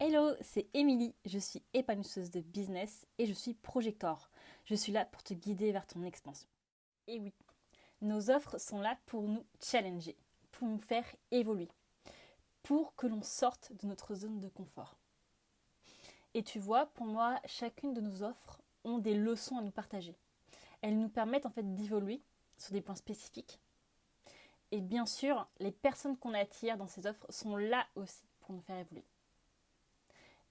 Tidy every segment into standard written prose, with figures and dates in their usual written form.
Hello, c'est Émilie, je suis épanouisseuse de business et je suis projector. Je suis là pour te guider vers ton expansion. Et oui, nos offres sont là pour nous challenger, pour nous faire évoluer, pour que l'on sorte de notre zone de confort. Et tu vois, pour moi, chacune de nos offres ont des leçons à nous partager. Elles nous permettent en fait d'évoluer sur des points spécifiques. Et bien sûr, les personnes qu'on attire dans ces offres sont là aussi pour nous faire évoluer.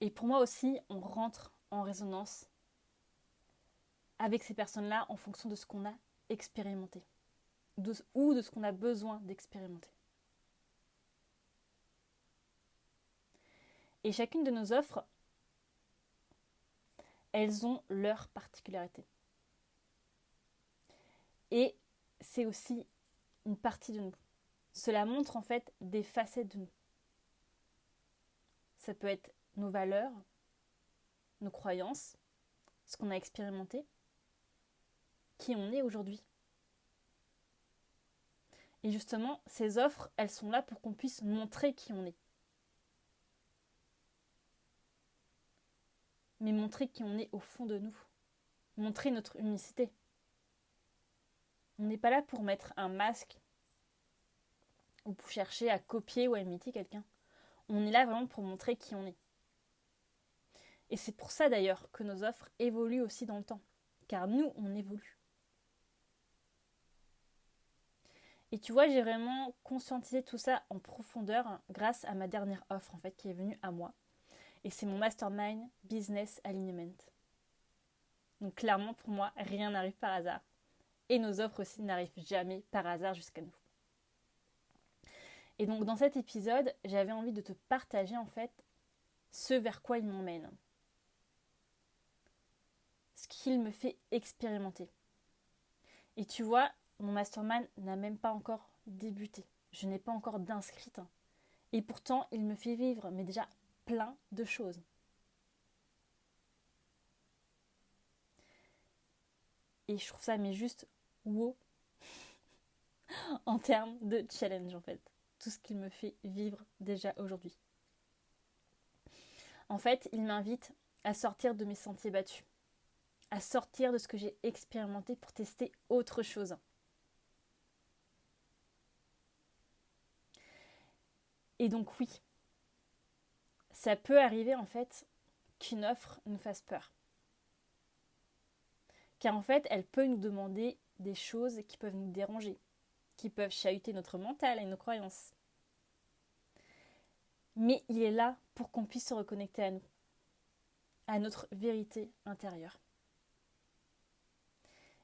Et pour moi aussi, on rentre en résonance avec ces personnes-là en fonction de ce qu'on a expérimenté ou de ce qu'on a besoin d'expérimenter. Et chacune de nos offres, elles ont leur particularité. Et c'est aussi une partie de nous. Cela montre en fait des facettes de nous. Ça peut être nos valeurs, nos croyances, ce qu'on a expérimenté, qui on est aujourd'hui. Et justement, ces offres, elles sont là pour qu'on puisse montrer qui on est. Mais montrer qui on est au fond de nous. Montrer notre unicité. On n'est pas là pour mettre un masque ou pour chercher à copier ou à imiter quelqu'un. On est là vraiment pour montrer qui on est. Et c'est pour ça d'ailleurs que nos offres évoluent aussi dans le temps. Car nous, on évolue. Et tu vois, j'ai vraiment conscientisé tout ça en profondeur grâce à ma dernière offre en fait qui est venue à moi. Et c'est mon mastermind Business Alignment. Donc clairement pour moi, rien n'arrive par hasard. Et nos offres aussi n'arrivent jamais par hasard jusqu'à nous. Et donc dans cet épisode, j'avais envie de te partager en fait ce vers quoi il m'emmène. Ce qu'il me fait expérimenter. Et tu vois, mon mastermind n'a même pas encore débuté. Je n'ai pas encore d'inscrite. Et pourtant, il me fait vivre, mais déjà plein de choses. Et je trouve ça mais juste wow en termes de challenge en fait. Tout ce qu'il me fait vivre déjà aujourd'hui. En fait, il m'invite à sortir de mes sentiers battus. À sortir de ce que j'ai expérimenté pour tester autre chose. Et donc oui, ça peut arriver en fait qu'une offre nous fasse peur. Car en fait, elle peut nous demander des choses qui peuvent nous déranger, qui peuvent chahuter notre mental et nos croyances. Mais il est là pour qu'on puisse se reconnecter à nous, à notre vérité intérieure.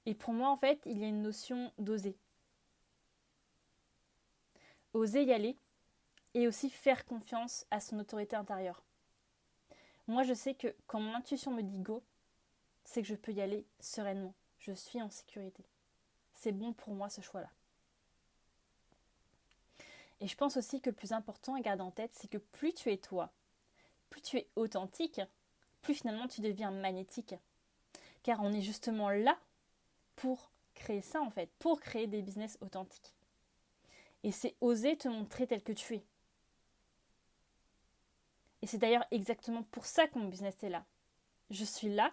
Et pour moi, en fait, il y a une notion d'oser. Oser y aller et aussi faire confiance à son autorité intérieure. Moi, je sais que quand mon intuition me dit go, c'est que je peux y aller sereinement. Je suis en sécurité. C'est bon pour moi ce choix-là. Et je pense aussi que le plus important à garder en tête, c'est que plus tu es toi, plus tu es authentique, plus finalement tu deviens magnétique. Car on est justement là pour créer ça en fait, pour créer des business authentiques. Et c'est oser te montrer tel que tu es. Et c'est d'ailleurs exactement pour ça que mon business est là. Je suis là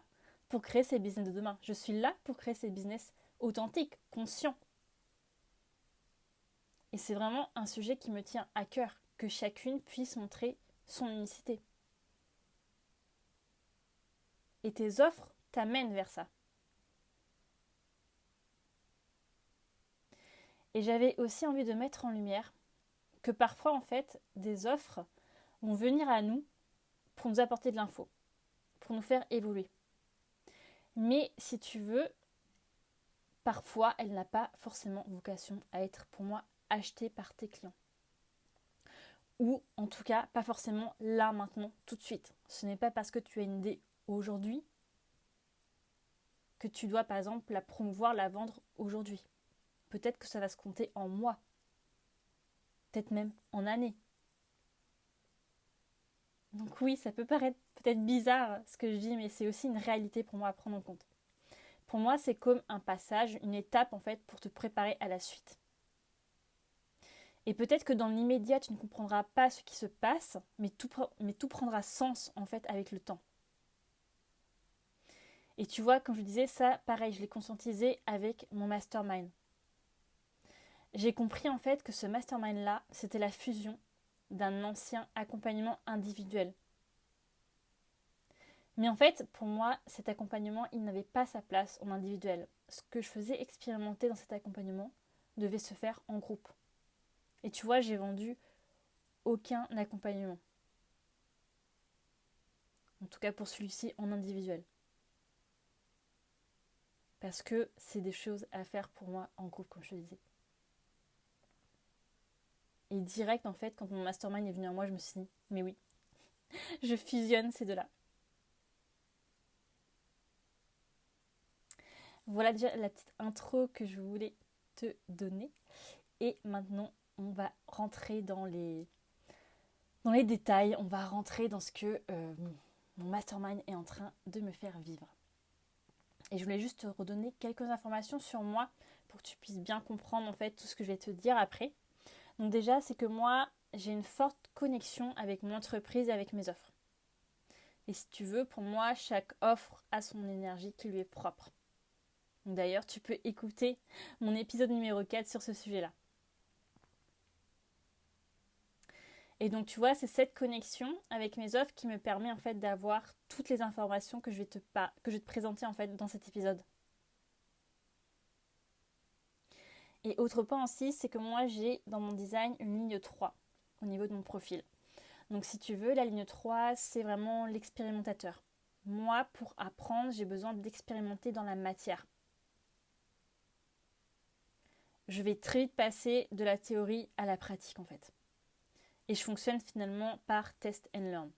pour créer ces business de demain. Je suis là pour créer ces business authentiques, conscients. Et c'est vraiment un sujet qui me tient à cœur, que chacune puisse montrer son unicité. Et tes offres t'amènent vers ça. Et j'avais aussi envie de mettre en lumière que parfois, en fait, des offres vont venir à nous pour nous apporter de l'info, pour nous faire évoluer. Mais si tu veux, parfois, elle n'a pas forcément vocation à être, pour moi, achetée par tes clients. Ou, en tout cas, pas forcément là, maintenant, tout de suite. Ce n'est pas parce que tu as une idée aujourd'hui que tu dois, par exemple, la promouvoir, la vendre aujourd'hui. Peut-être que ça va se compter en mois, peut-être même en années. Donc oui, ça peut paraître peut-être bizarre ce que je dis, mais c'est aussi une réalité pour moi à prendre en compte. Pour moi, c'est comme un passage, une étape en fait pour te préparer à la suite. Et peut-être que dans l'immédiat, tu ne comprendras pas ce qui se passe, mais tout prendra sens en fait avec le temps. Et tu vois, comme je disais, ça, pareil, je l'ai conscientisé avec mon mastermind. J'ai compris en fait que ce mastermind-là, c'était la fusion d'un ancien accompagnement individuel. Mais en fait, pour moi, cet accompagnement, il n'avait pas sa place en individuel. Ce que je faisais expérimenter dans cet accompagnement devait se faire en groupe. Et tu vois, j'ai vendu aucun accompagnement. En tout cas pour celui-ci en individuel. Parce que c'est des choses à faire pour moi en groupe, comme je te disais. Et direct, en fait, quand mon mastermind est venu à moi, je me suis dit, mais oui, je fusionne ces deux-là. Voilà déjà la petite intro que je voulais te donner. Et maintenant, on va rentrer dans les détails. On va rentrer dans ce que mon mastermind est en train de me faire vivre. Et je voulais juste te redonner quelques informations sur moi pour que tu puisses bien comprendre en fait tout ce que je vais te dire après. Donc déjà, c'est que moi, j'ai une forte connexion avec mon entreprise et avec mes offres. Et si tu veux, pour moi, chaque offre a son énergie qui lui est propre. D'ailleurs, tu peux écouter mon épisode numéro 4 sur ce sujet-là. Et donc, tu vois, c'est cette connexion avec mes offres qui me permet en fait d'avoir toutes les informations que je vais te présenter en fait dans cet épisode. Et autre point aussi, c'est que moi, j'ai dans mon design une ligne 3 au niveau de mon profil. Donc, si tu veux, la ligne 3, c'est vraiment l'expérimentateur. Moi, pour apprendre, j'ai besoin d'expérimenter dans la matière. Je vais très vite passer de la théorie à la pratique en fait. Et je fonctionne finalement par test and learn.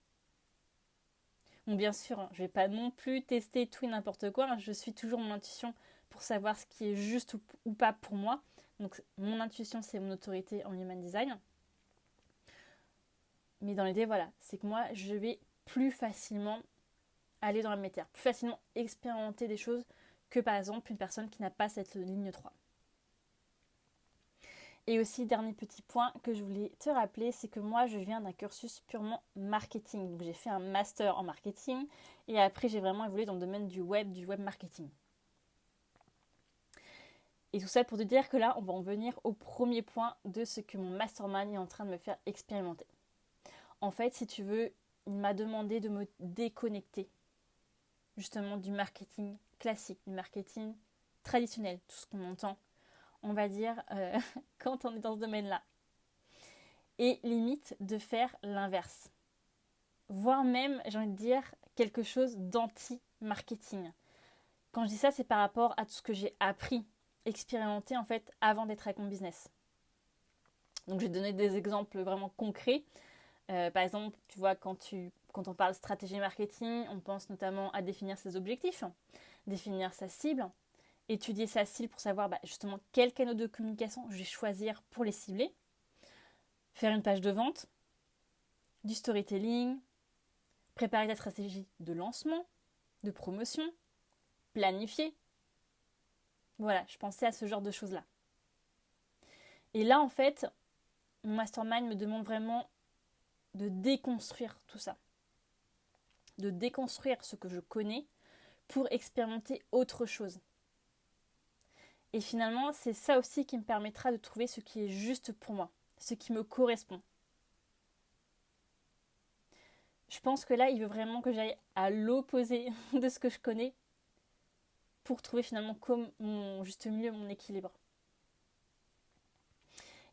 Bon, bien sûr, je ne vais pas non plus tester tout et n'importe quoi. Je suis toujours mon intuition pour savoir ce qui est juste ou pas pour moi. Donc mon intuition, c'est mon autorité en human design. Mais dans l'idée, voilà, c'est que moi, je vais plus facilement aller dans la matière, plus facilement expérimenter des choses que par exemple une personne qui n'a pas cette ligne 3. Et aussi, dernier petit point que je voulais te rappeler, c'est que moi, je viens d'un cursus purement marketing. Donc, j'ai fait un master en marketing et après, j'ai vraiment évolué dans le domaine du web marketing. Et tout ça pour te dire que là, on va en venir au premier point de ce que mon mastermind est en train de me faire expérimenter. En fait, si tu veux, il m'a demandé de me déconnecter justement du marketing classique, du marketing traditionnel, tout ce qu'on entend, on va dire, quand on est dans ce domaine-là. Et limite de faire l'inverse. Voire même, j'ai envie de dire, quelque chose d'anti-marketing. Quand je dis ça, c'est par rapport à tout ce que j'ai appris, expérimenté en fait avant d'être avec mon business. Donc je vais te donner des exemples vraiment concrets. Par exemple, tu vois, quand on parle stratégie marketing, on pense notamment à définir ses objectifs, définir sa cible, étudier sa cible pour savoir justement quel canal de communication je vais choisir pour les cibler, faire une page de vente, du storytelling, préparer ta stratégie de lancement, de promotion, planifier. Voilà, je pensais à ce genre de choses-là. Et là, en fait, mon mastermind me demande vraiment de déconstruire tout ça. De déconstruire ce que je connais pour expérimenter autre chose. Et finalement, c'est ça aussi qui me permettra de trouver ce qui est juste pour moi, ce qui me correspond. Je pense que là, il veut vraiment que j'aille à l'opposé de ce que je connais pour trouver finalement comme mon juste milieu, mon équilibre.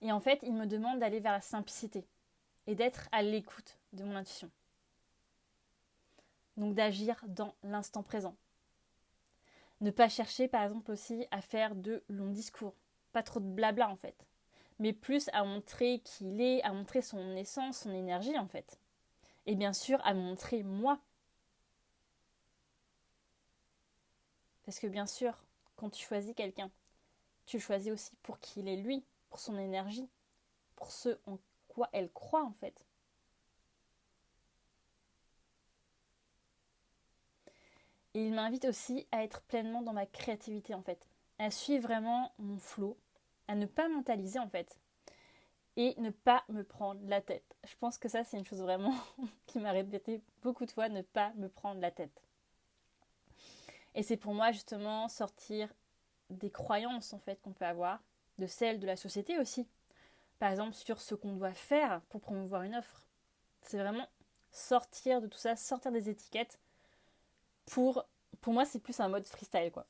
Et en fait, il me demande d'aller vers la simplicité et d'être à l'écoute de mon intuition. Donc d'agir dans l'instant présent. Ne pas chercher par exemple aussi à faire de longs discours, pas trop de blabla en fait, mais plus à montrer qui il est, à montrer son essence, son énergie en fait. Et bien sûr à montrer moi. Parce que bien sûr, quand tu choisis quelqu'un, tu le choisis aussi pour qui il est lui, pour son énergie, pour ce en quoi elle croit en fait. Et il m'invite aussi à être pleinement dans ma créativité en fait, à suivre vraiment mon flow, à ne pas mentaliser en fait, et ne pas me prendre la tête. Je pense que ça, c'est une chose vraiment qui m'a répété beaucoup de fois, ne pas me prendre la tête. Et c'est pour moi justement sortir des croyances en fait qu'on peut avoir, de celles de la société aussi. Par exemple sur ce qu'on doit faire pour promouvoir une offre. C'est vraiment sortir de tout ça, sortir des étiquettes. Pour moi, c'est plus un mode freestyle quoi.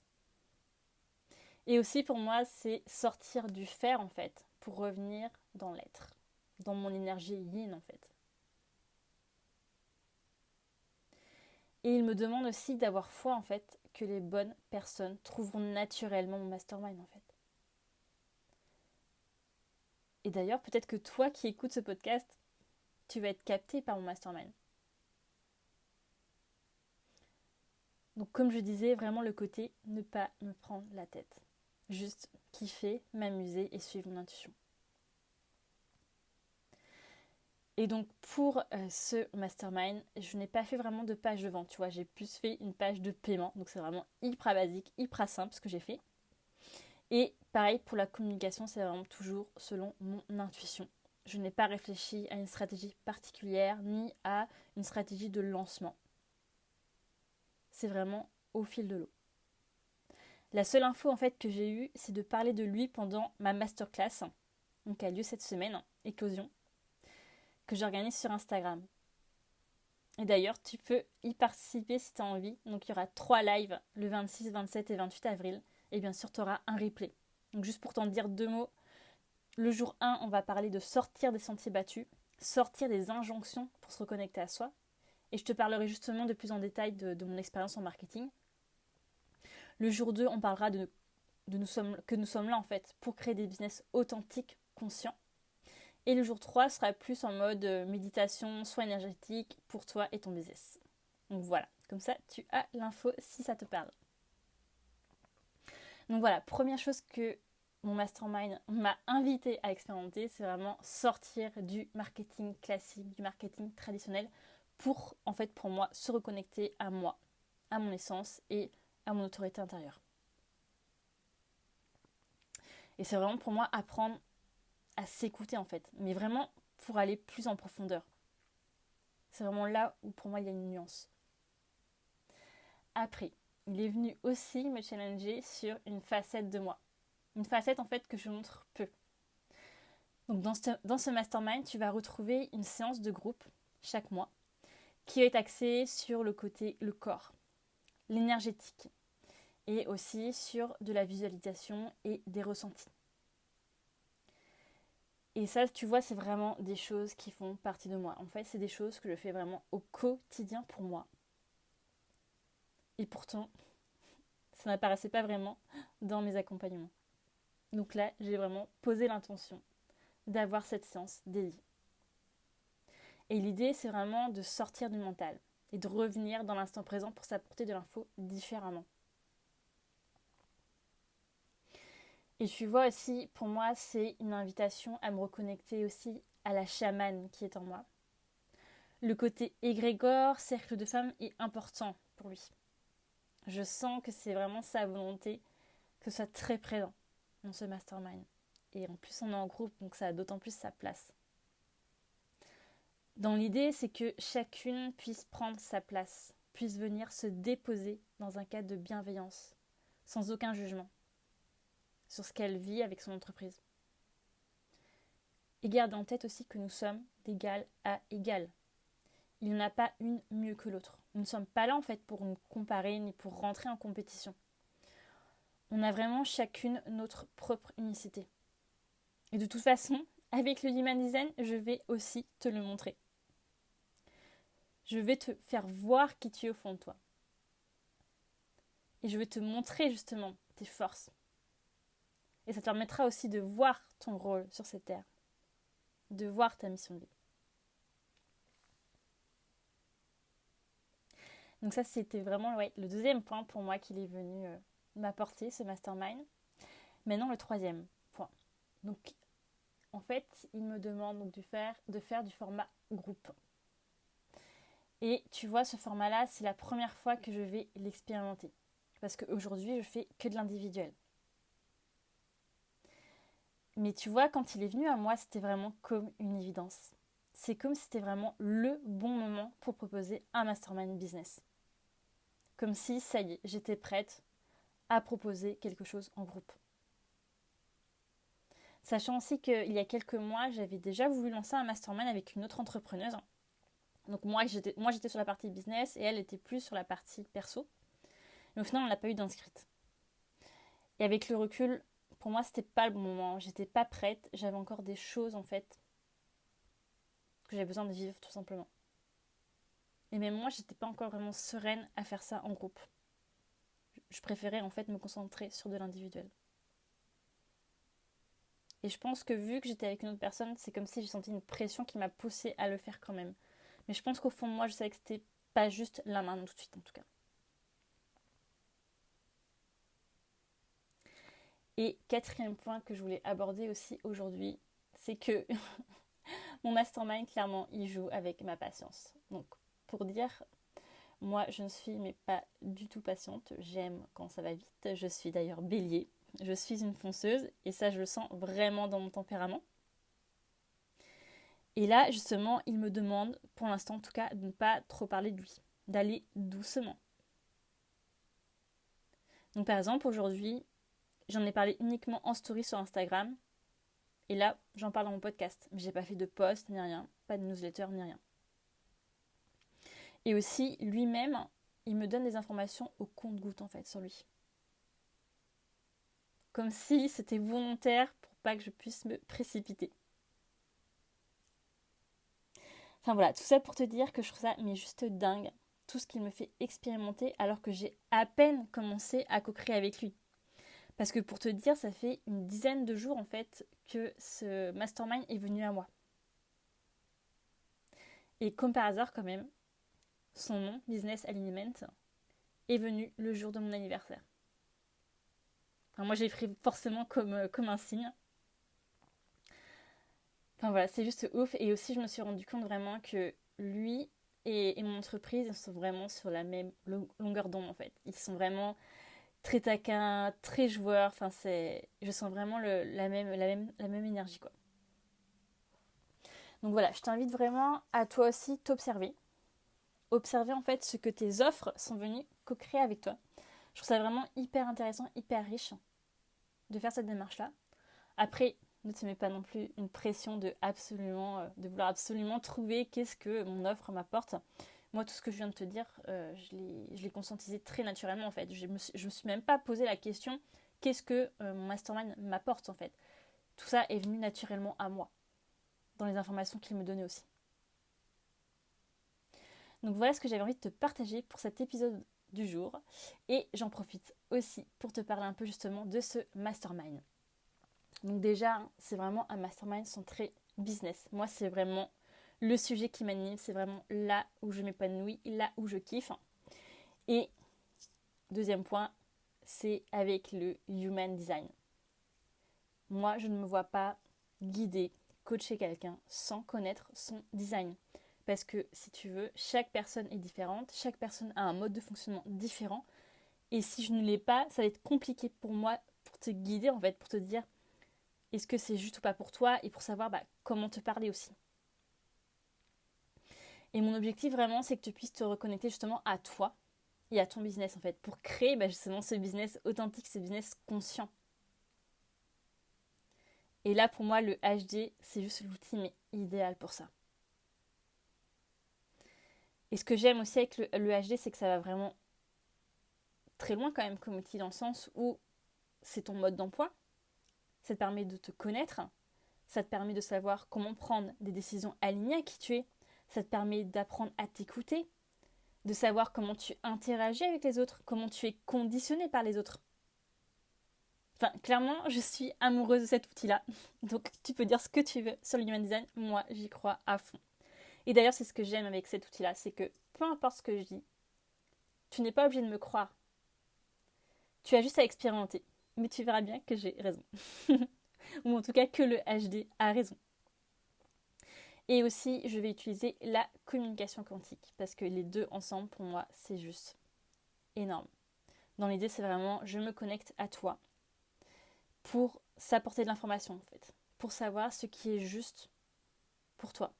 Et aussi pour moi, c'est sortir du faire en fait, pour revenir dans l'être, dans mon énergie yin en fait. Et il me demande aussi d'avoir foi en fait que les bonnes personnes trouveront naturellement mon mastermind en fait. Et d'ailleurs, peut-être que toi qui écoutes ce podcast, tu vas être capté par mon mastermind. Donc comme je disais, vraiment le côté ne pas me prendre la tête. Juste kiffer, m'amuser et suivre mon intuition. Et donc pour ce mastermind, je n'ai pas fait vraiment de page de vente, tu vois, j'ai plus fait une page de paiement, donc c'est vraiment hyper basique, hyper simple ce que j'ai fait. Et pareil pour la communication, c'est vraiment toujours selon mon intuition. Je n'ai pas réfléchi à une stratégie particulière ni à une stratégie de lancement. C'est vraiment au fil de l'eau. La seule info en fait que j'ai eue, c'est de parler de lui pendant ma masterclass, donc qui a lieu cette semaine, Éclosion, que j'organise sur Instagram. Et d'ailleurs, tu peux y participer si tu as envie. Donc il y aura 3 lives le 26, 27 et 28 avril. Et bien sûr, tu auras un replay. Donc juste pour t'en dire 2 mots, le jour 1, on va parler de sortir des sentiers battus, sortir des injonctions pour se reconnecter à soi. Et je te parlerai justement de plus en détail de mon expérience en marketing. Le jour 2, on parlera que nous sommes là en fait pour créer des business authentiques, conscients. Et le jour 3 sera plus en mode méditation, soin énergétique pour toi et ton business. Donc voilà, comme ça tu as l'info si ça te parle. Donc voilà, première chose que mon mastermind m'a invité à expérimenter, c'est vraiment sortir du marketing classique, du marketing traditionnel pour moi se reconnecter à moi, à mon essence et à mon autorité intérieure. Et c'est vraiment pour moi apprendre à s'écouter en fait, mais vraiment pour aller plus en profondeur. C'est vraiment là où pour moi il y a une nuance. Après, il est venu aussi me challenger sur une facette de moi. Une facette en fait que je montre peu. Donc dans ce mastermind, tu vas retrouver une séance de groupe chaque mois qui va être axée sur le côté, le corps, l'énergétique et aussi sur de la visualisation et des ressentis. Et ça, tu vois, c'est vraiment des choses qui font partie de moi. En fait, c'est des choses que je fais vraiment au quotidien pour moi. Et pourtant, ça n'apparaissait pas vraiment dans mes accompagnements. Donc là, j'ai vraiment posé l'intention d'avoir cette séance dédiée. Et l'idée, c'est vraiment de sortir du mental et de revenir dans l'instant présent pour s'apporter de l'info différemment. Et tu vois aussi, pour moi, c'est une invitation à me reconnecter aussi à la chamane qui est en moi. Le côté égrégore, cercle de femmes est important pour lui. Je sens que c'est vraiment sa volonté que ce soit très présent dans ce mastermind. Et en plus, on est en groupe, donc ça a d'autant plus sa place. Dans l'idée, c'est que chacune puisse prendre sa place, puisse venir se déposer dans un cadre de bienveillance, sans aucun jugement, sur ce qu'elle vit avec son entreprise. Et garde en tête aussi que nous sommes d'égal à égal. Il n'y en a pas une mieux que l'autre. Nous ne sommes pas là en fait pour nous comparer ni pour rentrer en compétition. On a vraiment chacune notre propre unicité. Et de toute façon, avec le Human Design, je vais aussi te le montrer. Je vais te faire voir qui tu es au fond de toi. Et je vais te montrer justement tes forces. Et ça te permettra aussi de voir ton rôle sur cette terre, de voir ta mission de vie. Donc ça, c'était vraiment le deuxième point pour moi qu'il est venu m'apporter, ce mastermind. Maintenant, le troisième point. Donc, en fait, il me demande donc de faire du format groupe. Et tu vois, ce format-là, c'est la première fois que je vais l'expérimenter. Parce qu'aujourd'hui, je fais que de l'individuel. Mais tu vois, quand il est venu à moi, c'était vraiment comme une évidence. C'est comme si c'était vraiment le bon moment pour proposer un mastermind business. Comme si, ça y est, j'étais prête à proposer quelque chose en groupe. Sachant aussi qu'il y a quelques mois, j'avais déjà voulu lancer un mastermind avec une autre entrepreneuse. Donc moi j'étais sur la partie business et elle était plus sur la partie perso. Mais au final, on n'a pas eu d'inscrite. Et avec le recul, pour moi, c'était pas le bon moment. J'étais pas prête. J'avais encore des choses, en fait, que j'avais besoin de vivre, tout simplement. Et même moi, j'étais pas encore vraiment sereine à faire ça en groupe. Je préférais, en fait, me concentrer sur de l'individuel. Et je pense que vu que j'étais avec une autre personne, c'est comme si j'ai senti une pression qui m'a poussée à le faire quand même. Mais je pense qu'au fond de moi, je savais que c'était pas juste là maintenant tout de suite, en tout cas. Et quatrième point que je voulais aborder aussi aujourd'hui, c'est que mon mastermind, clairement, il joue avec ma patience. Donc, pour dire, moi, je ne suis mais pas du tout patiente. J'aime quand ça va vite. Je suis d'ailleurs bélier. Je suis une fonceuse et ça, je le sens vraiment dans mon tempérament. Et là, justement, il me demande, pour l'instant en tout cas, de ne pas trop parler de lui, d'aller doucement. Donc, par exemple, aujourd'hui, j'en ai parlé uniquement en story sur Instagram. Et là, j'en parle dans mon podcast. Mais j'ai pas fait de post ni rien, pas de newsletter ni rien. Et aussi, lui-même, il me donne des informations au compte-gouttes en fait sur lui. Comme si c'était volontaire pour pas que je puisse me précipiter. Enfin voilà, tout ça pour te dire que je trouve ça mais juste dingue, tout ce qu'il me fait expérimenter alors que j'ai à peine commencé à co-créer avec lui. Parce que pour te dire, ça fait une dizaine de jours en fait que ce mastermind est venu à moi. Et comme par hasard quand même, son nom, Business Alignment, est venu le jour de mon anniversaire. Enfin, moi, j'ai pris forcément comme un signe. Enfin voilà, c'est juste ouf. Et aussi, je me suis rendu compte vraiment que lui et mon entreprise ils sont vraiment sur la même longueur d'onde en fait. Ils sont vraiment très taquins, très joueurs. Enfin, je sens vraiment la même énergie quoi. Donc voilà, je t'invite vraiment à toi aussi t'observer. Observer en fait ce que tes offres sont venues co-créer avec toi. Je trouve ça vraiment hyper intéressant, hyper riche de faire cette démarche-là. Après, ne te mets pas non plus une pression de vouloir absolument trouver qu'est-ce que mon offre m'apporte. Moi, tout ce que je viens de te dire, je l'ai conscientisé très naturellement en fait. Je me suis même pas posé la question qu'est-ce que mon mastermind m'apporte en fait. Tout ça est venu naturellement à moi, dans les informations qu'il me donnait aussi. Donc voilà ce que j'avais envie de te partager pour cet épisode du jour. Et j'en profite aussi pour te parler un peu justement de ce mastermind. Donc déjà, c'est vraiment un mastermind centré business. Moi, c'est vraiment le sujet qui m'anime. C'est vraiment là où je m'épanouis, là où je kiffe. Et deuxième point, c'est avec le human design. Moi, je ne me vois pas guider, coacher quelqu'un sans connaître son design. Parce que si tu veux, chaque personne est différente, chaque personne a un mode de fonctionnement différent. Et si je ne l'ai pas, ça va être compliqué pour moi pour te guider en fait, pour te dire est-ce que c'est juste ou pas pour toi et pour savoir comment te parler aussi. Et mon objectif vraiment, c'est que tu puisses te reconnecter justement à toi et à ton business en fait, pour créer justement ce business authentique, ce business conscient. Et là pour moi, le HD, c'est juste l'outil mais idéal pour ça. Et ce que j'aime aussi avec le HD, c'est que ça va vraiment très loin quand même comme outil dans le sens où c'est ton mode d'emploi, ça te permet de te connaître, ça te permet de savoir comment prendre des décisions alignées à qui tu es, ça te permet d'apprendre à t'écouter, de savoir comment tu interagis avec les autres, comment tu es conditionné par les autres. Enfin, clairement, je suis amoureuse de cet outil-là. Donc, tu peux dire ce que tu veux sur le human design. Moi, j'y crois à fond. Et d'ailleurs, c'est ce que j'aime avec cet outil-là. C'est que peu importe ce que je dis, tu n'es pas obligé de me croire. Tu as juste à expérimenter. Mais tu verras bien que j'ai raison. Ou en tout cas que le HD a raison. Et aussi, je vais utiliser la communication quantique. Parce que les deux ensemble, pour moi, c'est juste énorme. Dans l'idée, c'est vraiment, je me connecte à toi. pour s'apporter de l'information en fait, pour savoir ce qui est juste pour toi.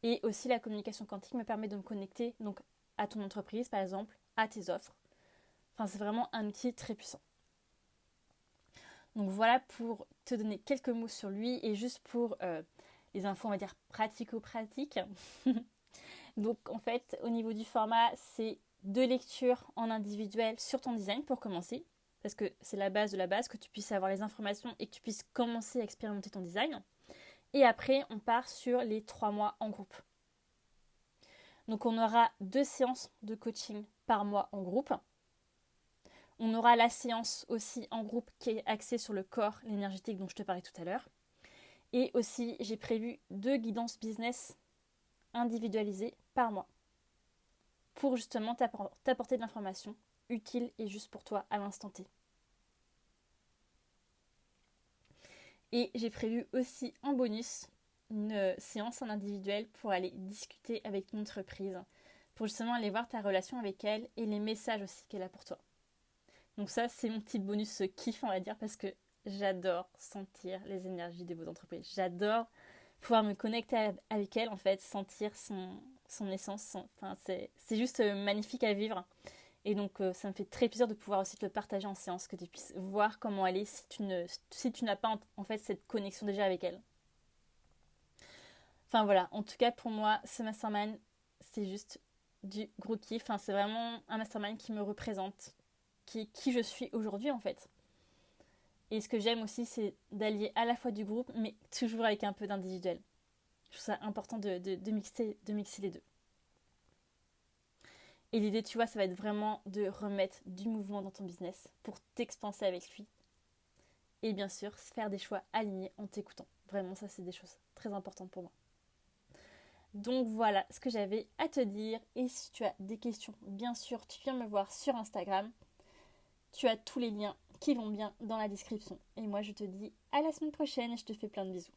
Et aussi la communication quantique me permet de me connecter donc à ton entreprise par exemple, à tes offres. Enfin, c'est vraiment un outil très puissant. Donc voilà pour te donner quelques mots sur lui et juste pour les infos, on va dire pratico-pratiques. Donc en fait, au niveau du format, c'est 2 lectures en individuel sur ton design pour commencer, parce que c'est la base de la base, que tu puisses avoir les informations et que tu puisses commencer à expérimenter ton design. Et après, on part sur les 3 mois en groupe. Donc on aura 2 séances de coaching par mois en groupe. On aura la séance aussi en groupe qui est axée sur le corps, l'énergétique dont je te parlais tout à l'heure. Et aussi, j'ai prévu 2 guidances business individualisées par mois pour justement t'apporter de l'information utile et juste pour toi à l'instant T. Et j'ai prévu aussi en bonus une séance en individuel pour aller discuter avec ton entreprise, pour justement aller voir ta relation avec elle et les messages aussi qu'elle a pour toi. Donc ça, c'est mon petit bonus kiff, on va dire, parce que j'adore sentir les énergies de vos entreprises. J'adore pouvoir me connecter avec elle, en fait, sentir son essence. Enfin, c'est juste magnifique à vivre. Et donc, ça me fait très plaisir de pouvoir aussi te le partager en séance, que tu puisses voir comment elle est si tu n'as pas en fait cette connexion déjà avec elle. Enfin voilà, en tout cas pour moi, ce mastermind, c'est juste du gros kiff. Enfin, c'est vraiment un mastermind qui me représente, qui je suis aujourd'hui en fait. Et ce que j'aime aussi, c'est d'allier à la fois du groupe, mais toujours avec un peu d'individuel. Je trouve ça important de mixer les deux. Et l'idée, tu vois, ça va être vraiment de remettre du mouvement dans ton business pour t'expanser avec lui. Et bien sûr, faire des choix alignés en t'écoutant. Vraiment, ça, c'est des choses très importantes pour moi. Donc voilà ce que j'avais à te dire. Et si tu as des questions, bien sûr, tu viens me voir sur Instagram. Tu as tous les liens qui vont bien dans la description. Et moi, je te dis à la semaine prochaine et je te fais plein de bisous.